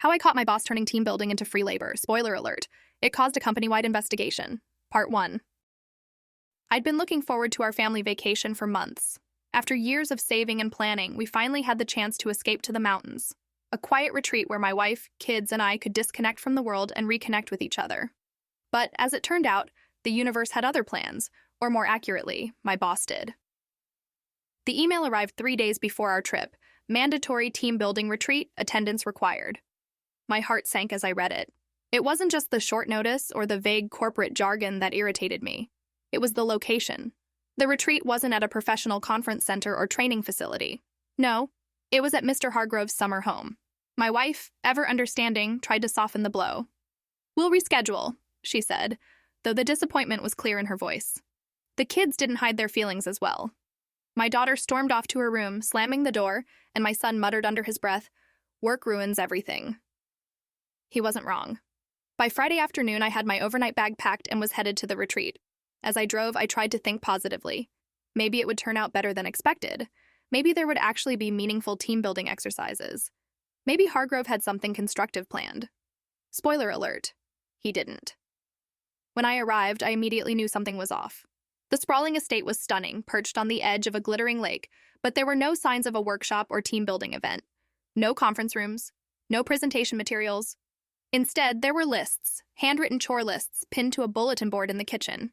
How I Caught My Boss Turning Team Building into Free Labor. Spoiler alert. It caused a company-wide investigation. Part 1. I'd been looking forward to our family vacation for months. After years of saving and planning, we finally had the chance to escape to the mountains. A quiet retreat where my wife, kids, and I could disconnect from the world and reconnect with each other. But as it turned out, the universe had other plans, or more accurately, my boss did. The email arrived 3 days before our trip. Mandatory team building retreat, attendance required. My heart sank as I read it. It wasn't just the short notice or the vague corporate jargon that irritated me. It was the location. The retreat wasn't at a professional conference center or training facility. No, it was at Mr. Hargrove's summer home. My wife, ever understanding, tried to soften the blow. "We'll reschedule," she said, though the disappointment was clear in her voice. The kids didn't hide their feelings as well. My daughter stormed off to her room, slamming the door, and my son muttered under his breath, "Work ruins everything." He wasn't wrong. By Friday afternoon, I had my overnight bag packed and was headed to the retreat. As I drove, I tried to think positively. Maybe it would turn out better than expected. Maybe there would actually be meaningful team-building exercises. Maybe Hargrove had something constructive planned. Spoiler alert, he didn't. When I arrived, I immediately knew something was off. The sprawling estate was stunning, perched on the edge of a glittering lake, but there were no signs of a workshop or team-building event. No conference rooms, no presentation materials. Instead, there were lists, handwritten chore lists, pinned to a bulletin board in the kitchen.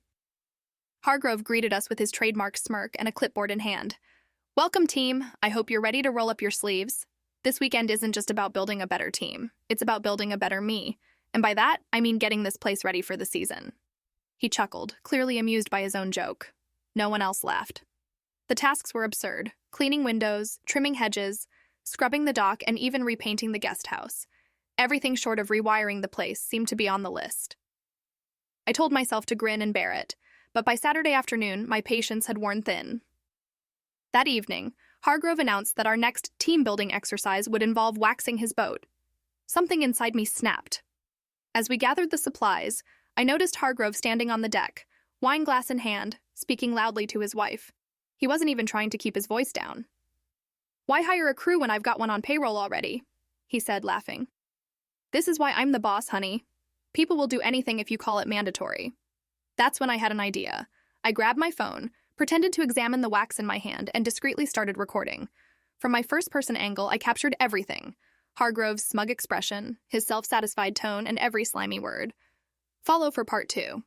Hargrove greeted us with his trademark smirk and a clipboard in hand. "Welcome, team. I hope you're ready to roll up your sleeves. This weekend isn't just about building a better team. It's about building a better me. And by that, I mean getting this place ready for the season." He chuckled, clearly amused by his own joke. No one else laughed. The tasks were absurd: cleaning windows, trimming hedges, scrubbing the dock, and even repainting the guest house. Everything short of rewiring the place seemed to be on the list. I told myself to grin and bear it, but by Saturday afternoon, my patience had worn thin. That evening, Hargrove announced that our next team-building exercise would involve waxing his boat. Something inside me snapped. As we gathered the supplies, I noticed Hargrove standing on the deck, wine glass in hand, speaking loudly to his wife. He wasn't even trying to keep his voice down. "Why hire a crew when I've got one on payroll already?" he said, laughing. "This is why I'm the boss, honey. People will do anything if you call it mandatory." That's when I had an idea. I grabbed my phone, pretended to examine the wax in my hand, and discreetly started recording. From my first-person angle, I captured everything: Hargrove's smug expression, his self-satisfied tone, and every slimy word. Follow for part 2.